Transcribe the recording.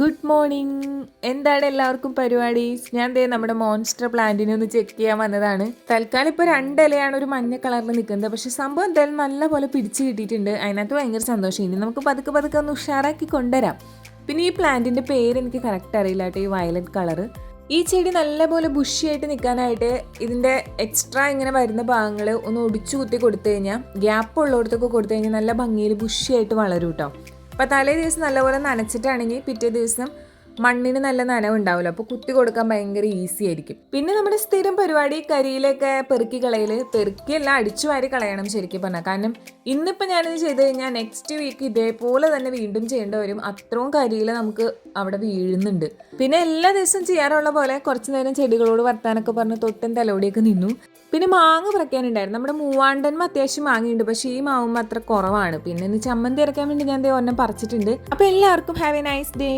Good morning. എന്താണ് എല്ലാവർക്കും പരിപാടി? ഞാൻ ദേ നമ്മുടെ മോൺസ്റ്റർ പ്ലാന്റിനെ ഒന്ന് ചെക്ക് ചെയ്യാൻ വന്നതാണ്. തൽക്കാലം ഇപ്പോൾ 2 ഇലയാണ് ഒരു മഞ്ഞ കളറിൽ നിൽക്കുന്നത്. പക്ഷെ സംഭവം എന്തായാലും നല്ല പോലെ പിടിച്ച് കിട്ടിയിട്ടുണ്ട്. അതിനകത്ത് ഭയങ്കര സന്തോഷം. ഇനി നമുക്ക് പതുക്കെ പതുക്കെ ഒന്ന് ഉഷാറാക്കി കൊണ്ടുവരാം. പിന്നെ ഈ പ്ലാന്റിൻ്റെ പേര് എനിക്ക് കറക്റ്റ് അറിയില്ല കേട്ടോ, ഈ വയലറ്റ് കളറ്. ഈ ചെടി നല്ലപോലെ ബുഷിയായിട്ട് നിൽക്കാനായിട്ട് ഇതിൻ്റെ എക്സ്ട്രാ ഇങ്ങനെ വരുന്ന ഭാഗങ്ങൾ ഒന്ന് ഒടിച്ചു കുത്തി കൊടുത്തു കഴിഞ്ഞാൽ, ഗ്യാപ്പ് ഉള്ളിടത്തൊക്കെ കൊടുത്തു കഴിഞ്ഞാൽ നല്ല ഭംഗിയിൽ ബുഷിയായിട്ട് വളരും കേട്ടോ. അപ്പോൾ തലേ ദിവസം നല്ലപോലെ നനച്ചിട്ടാണെങ്കിൽ പിറ്റേ ദിവസം മണ്ണിന് നല്ല നനവുണ്ടാവില്ല, അപ്പോൾ കുത്തി കൊടുക്കാൻ ഭയങ്കര ഈസി ആയിരിക്കും. പിന്നെ നമ്മുടെ സ്ഥിരം പരിപാടി കരിയിലൊക്കെ പെറുക്കി കളയൽ. പെറുക്കിയെല്ലാം അടിച്ചു വാരി കളയണം ശരിക്കും പറഞ്ഞാൽ. കാരണം ഇന്നിപ്പോൾ ഞാനിത് ചെയ്ത് കഴിഞ്ഞാൽ നെക്സ്റ്റ് വീക്ക് ഇതേപോലെ തന്നെ വീണ്ടും ചെയ്യേണ്ടി വരും. അത്രയും കരിയില നമുക്ക് അവിടെ വീഴുന്നുണ്ട്. പിന്നെ എല്ലാ ദിവസവും ചെയ്യാറുള്ള പോലെ കുറച്ച് നേരം ചെടികളോട് വർത്താനൊക്കെ പറഞ്ഞ് തൊട്ടും തലോടിയൊക്കെ നിന്നു. പിന്നെ മാങ്ങ പറിക്കാനുണ്ടായിരുന്നു. നമ്മുടെ മൂവാണ്ടന്മ അത്യാവശ്യം മാങ്ങയുണ്ട്, പക്ഷേ ഈ മാവുമ്പോൾ അത്ര കുറവാണ്. പിന്നെ ഇന്ന് ചമ്മന്തി അരയ്ക്കാൻ വേണ്ടി ഞാൻ ഒരെണ്ണം പറിച്ചിട്ടുണ്ട്. അപ്പോൾ എല്ലാവർക്കും ഹാവ് എ നൈസ് ഡേ.